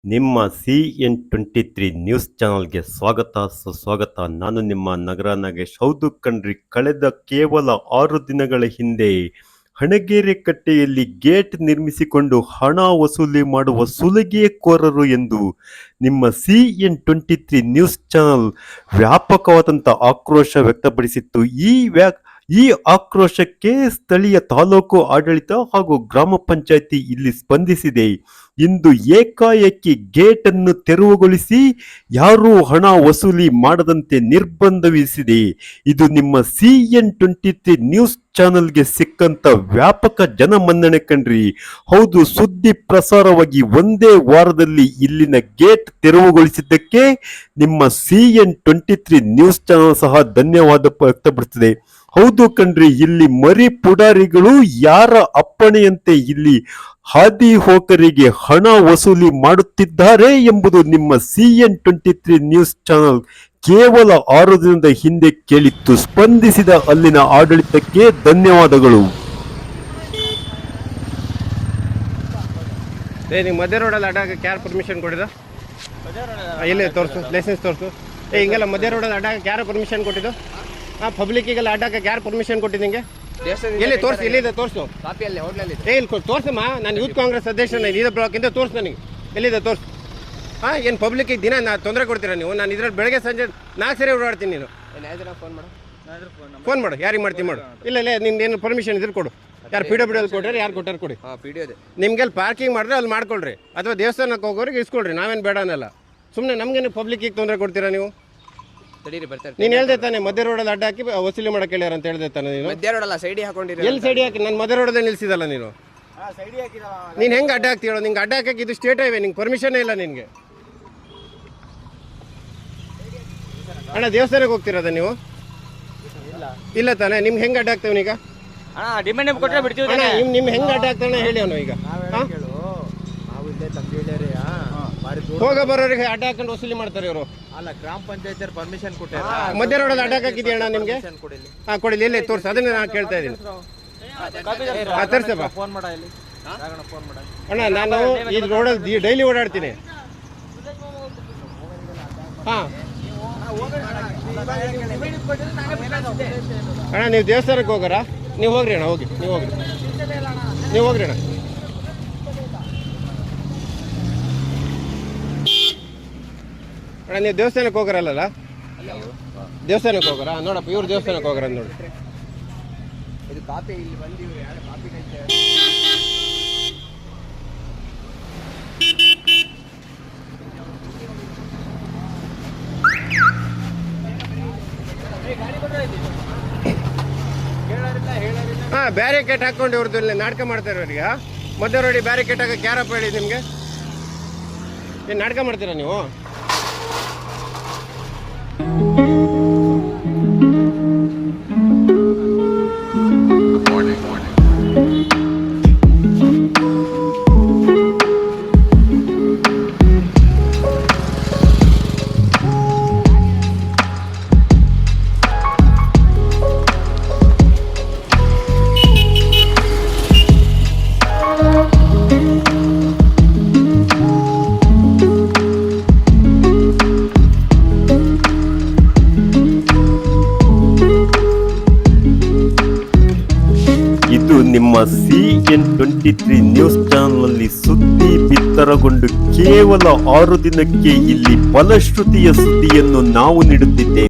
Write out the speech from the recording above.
ನಿಮ್ಮ CN23 news ಚಾನಲ್ಗೆ ಸುಸ್ವಾಗತ. ನಾನು ನಿಮ್ಮ ನಗರ ನಾಗೇಶ್. ಹೌದು ಕಣ್ರಿ, ಕಳೆದ ಕೇವಲ 6 ದಿನಗಳ ಹಿಂದೆ ಹಣಗೆರೆ ಕಟ್ಟೆಯಲ್ಲಿ ಗೇಟ್ ನಿರ್ಮಿಸಿಕೊಂಡು ಹಣ ವಸೂಲಿ ಮಾಡುವ ಸುಲಿಗೆಕೋರರು ಎಂದು ನಿಮ್ಮ CN23 ನ್ಯೂಸ್ ಚಾನಲ್ ವ್ಯಾಪಕವಾದಂಥ ಆಕ್ರೋಶ ವ್ಯಕ್ತಪಡಿಸಿತ್ತು. ಈ ಆಕ್ರೋಶಕ್ಕೆ ಸ್ಥಳೀಯ ತಾಲೂಕು ಆಡಳಿತ ಹಾಗೂ ಗ್ರಾಮ ಪಂಚಾಯಿತಿ ಇಲ್ಲಿ ಸ್ಪಂದಿಸಿದೆ. ಇಂದು ಏಕಾಏಕಿ ಗೇಟ್ ಅನ್ನು ತೆರವುಗೊಳಿಸಿ ಯಾರೂ ಹಣ ವಸೂಲಿ ಮಾಡದಂತೆ ನಿರ್ಬಂಧ ವಿಧಿಸಿದೆ. ಇದು ನಿಮ್ಮ CN23 ನ್ಯೂಸ್ ಚಾನಲ್ಗೆ ಸಿಕ್ಕಂತ ವ್ಯಾಪಕ ಜನಮನ್ನಣೆ ಕಣ್ರಿ. ಹೌದು, ಸುದ್ದಿ ಪ್ರಸಾರವಾಗಿ ಒಂದೇ ವಾರದಲ್ಲಿ ಇಲ್ಲಿನ ಗೇಟ್ ತೆರವುಗೊಳಿಸಿದ್ದಕ್ಕೆ ನಿಮ್ಮ CN23 ನ್ಯೂಸ್ ಚಾನಲ್ ಸಹ ಧನ್ಯವಾದ ವ್ಯಕ್ತಪಡಿಸಿದೆ. ಹೌದು ಕಣ್ರಿ, ಇಲ್ಲಿ ಮರಿ ಪುಡಾರಿಗಳು ಯಾರ ಅಪ್ಪಣೆಯಂತೆ ಇಲ್ಲಿ ಹಾದಿ ಹೋಕರಿಗೆ ಹಣ ವಸೂಲಿ ಮಾಡುತ್ತಿದ್ದಾರೆ ಎಂಬುದು ನಿಮ್ಮ CN23 ನ್ಯೂಸ್ ಚಾನಲ್ ಕೇವಲ 6 ದಿನದ ಹಿಂದೆ ಕೇಳಿತ್ತು. ಸ್ಪಂದಿಸಿದ ಅಲ್ಲಿನ ಆಡಳಿತಕ್ಕೆ ಧನ್ಯವಾದಗಳು. ಮಧ್ಯ ರೋಡಲ್ಲಿ ಅಡ್ಡಾಗಕ್ಕೆ ಯಾರು ಪರ್ಮಿಷನ್ ಕೊಟ್ಟಿದ್ದ? ಎಲ್ಲಿ ತೋರಿಸು, ಲೈಸೆನ್ಸ್ ತೋರಿಸು. ಹಿಂಗೆಲ್ಲ ಮಧ್ಯ ರೋಡಲ್ಲಿ ಅಡ್ಡಾಗಕ್ಕೆ ಯಾರು ಪರ್ಮಿಷನ್ ಕೊಟ್ಟಿದ್ದು? ಪಬ್ಲಿಕ್ಕಿಗೆಲ್ಲ ಅಡ್ಡಾಕಕ್ಕೆ ಯಾರು ಪರ್ಮಿಷನ್ ಕೊಟ್ಟಿದ್ದು ನಿಂಗೆ? ಎಲ್ಲಿ ತೋರಿಸು, ಎಲ್ಲಿದೆ ತೋರಿಸು. ಇಲ್ಲಿ ತೋರಿಸಮ್ಮ, ನಾನು ಯೂತ್ ಕಾಂಗ್ರೆಸ್ ಅಧ್ಯಕ್ಷನ ಇದೇ ಬ್ಲಾಕಿಂದ ತೋರಿಸು ನನಗೆ. ಎಲ್ಲಿದೆ ತೋರಿಸು. ಏನು ಪಬ್ಲಿಕ್ಕಿಗೆ ದಿನ ತೊಂದರೆ ಕೊಡ್ತೀರಾ ನೀವು? ನಾನು ಇದ್ರಲ್ಲಿ ಬೆಳಗ್ಗೆ ಸಂಜೆ 4 ಸರಿ ಓಡಾಡ್ತೀನಿ. ನೀನು ಫೋನ್ ಮಾಡು, ಯಾರಿಗೆ ಮಾಡ್ತೀನಿ ಮಾಡು. ಇಲ್ಲ ನಿಮ್ದು ಏನು ಪರ್ಮಿಷನ್ ಇದ್ರೆ ಕೊಡು. ಯಾರು PWD ಕೊಟ್ಟಾರೆ, ಯಾರು ಕೊಟ್ಟಾರೆ ಕೊಡಿ. ನಿಮ್ಗೆಲ್ಲಿ ಪಾರ್ಕಿಂಗ್ ಮಾಡಿದ್ರೆ ಅಲ್ಲಿ ಮಾಡ್ಕೊಳ್ರಿ, ಅಥವಾ ದೇವಸ್ಥಾನಕ್ಕೆ ಹೋಗೋರಿಗೆ ಇಸ್ಕೊಳ್ರಿ. ನಾವೇನು ಬೇಡ ಅನ್ನಲ್ಲ. ಸುಮ್ಮನೆ ನಮ್ಗೇನು ಪಬ್ಲಿಕ್ಕಿಗೆ ತೊಂದರೆ ಕೊಡ್ತೀರಾ ನೀವು? ನೀನು ಹೇಳ್ದೆ ತಾನೆ ಮಧ್ಯ ರೋಡಲ್ಲಿ ಅಡ್ಡ ಹಾಕಿ ವಸೂಲಿ ಮಾಡಕ್ಕೆ ಹೇಳ್ಯಾರ ಅಂತ ಹೇಳ್ದೆ ತಾನೆ ನೀನು? ಮಧ್ಯ ರೋಡಲ್ಲ, ಸೈಡಿ ಹಾಕೊಂಡಿರಿ. ಎಲ್ಲಿ ಸೈಡಿ ಹಾಕಿ? ನಾನು ಮಧ್ಯ ರೋಡಲ್ಲಿ ನಿಲ್ಸಿದಲ್ಲ ನೀನು. ನೀನು ಹೆಂಗೆ ಅಡ್ಡ ಹಾಕ್ತೀಯೋ? ನಿಂಗೆ ಅಡ್ಡ ಹಾಕಕ್ಕೆ ಇದು ಸ್ಟೇಟ್ ಹೈವೇ, ನಿಂಗೆ ಪರ್ಮಿಷನ್ ಇಲ್ಲ ನಿನಗೆ. ಅಣ್ಣ, ದೇವಸ್ಥಾನಕ್ಕೆ ಹೋಗ್ತಿರೋದ ನೀವು? ಇಲ್ಲ ತಾನೆ. ನಿಮ್ಗೆ ಹೆಂಗೆ ಅಡ್ಡ ಹಾಕ್ತೇವೆ ಈಗ? ನಿಮ್ಗೆ ಹೆಂಗೆ ಅಡ್ಡ ಹಾಕ್ತಾನೆ ಹೇಳಿ ಅವನು ಈಗ. ಹೋಗ ಬರೋರಿಗೆ ಅಡ್ಡ ಹಾಕೊಂಡು ವಸೂಲಿ ಮಾಡ್ತಾರೆ ಇವರು. ಅಲ್ಲ, ಗ್ರಾಮ ಪಂಚಾಯತ್ ಪರ್ಮಿಷನ್ ಕೊಟ್ಟೆ. ಮಧ್ಯ ರೋಡಲ್ಲಿ ಅಡ್ಡ ಹಾಕಿದ್ಯಾ ಅಣ್ಣ ನಿಮ್ಗೆ? ಕೊಡಿಲಿ, ಎಲ್ಲಿ ತೋರಿಸಿ. ಅದನ್ನೇ ನಾನು ಕೇಳ್ತಾ ಇದ್ದೀನಿ. ತರ್ಸಪ್ಪ ಅಣ್ಣ. ನಾನು ಈ ರೋಡಲ್ಲಿ ಡೈಲಿ ಓಡಾಡ್ತೀನಿ. ಅಣ್ಣ, ನೀವು ದೇವಸ್ಥಾನಕ್ಕೆ ಹೋಗಾರ? ನೀವು ಹೋಗ್ರಿ ಅಣ್ಣ, ಹೋಗಿ. ನೀವು ಹೋಗ್ರಿ ಅಣ್ಣ. ಅಣ್ಣ, ನೀವು ದೇವಸ್ಥಾನಕ್ಕೆ ಹೋಗಾರಲ್ಲ? ದೇವಸ್ಥಾನಕ್ಕೆ ಹೋಗಾರ? ನೋಡಪ್ಪ, ಇವ್ರು ದೇವಸ್ಥಾನಕ್ಕೆ ಹೋಗಾರ ನೋಡಿ. ಇದು ಕಾಪಿ ಇಲ್ಲಿ ಬಂದಿವ್ರಿ, ಕಾಪಿ ಬ್ಯಾರಿಕೇಟ್ ಹಾಕೊಂಡು ಇವ್ರದ್ದು ನಾಟಕ ಮಾಡ್ತಾರೆ ಅವ್ರಿಗೆ. ಮಧ್ಯ ರೋಡಿ ಬ್ಯಾರಿಕೇಟ್ ಹಾಕಕ್ಕೆ ಯಾರಪ್ಪ ಹೇಳಿ ನಿಮಗೆ? ಏನು ನಾಟಕ ಮಾಡ್ತೀರಾ ನೀವು? ಇದು ನಿಮ್ಮ CN23 ನ್ಯೂಸ್ ಚಾನಲ್ನಲ್ಲಿ ಸುದ್ದಿ ಬಿತ್ತರಗೊಂಡು ಕೇವಲ 6 ದಿನಕ್ಕೆ ಇಲ್ಲಿ ಫಲಶ್ರುತಿಯ ಸುದ್ದಿಯನ್ನು ನಾವು ನೀಡುತ್ತಿದ್ದೇವೆ.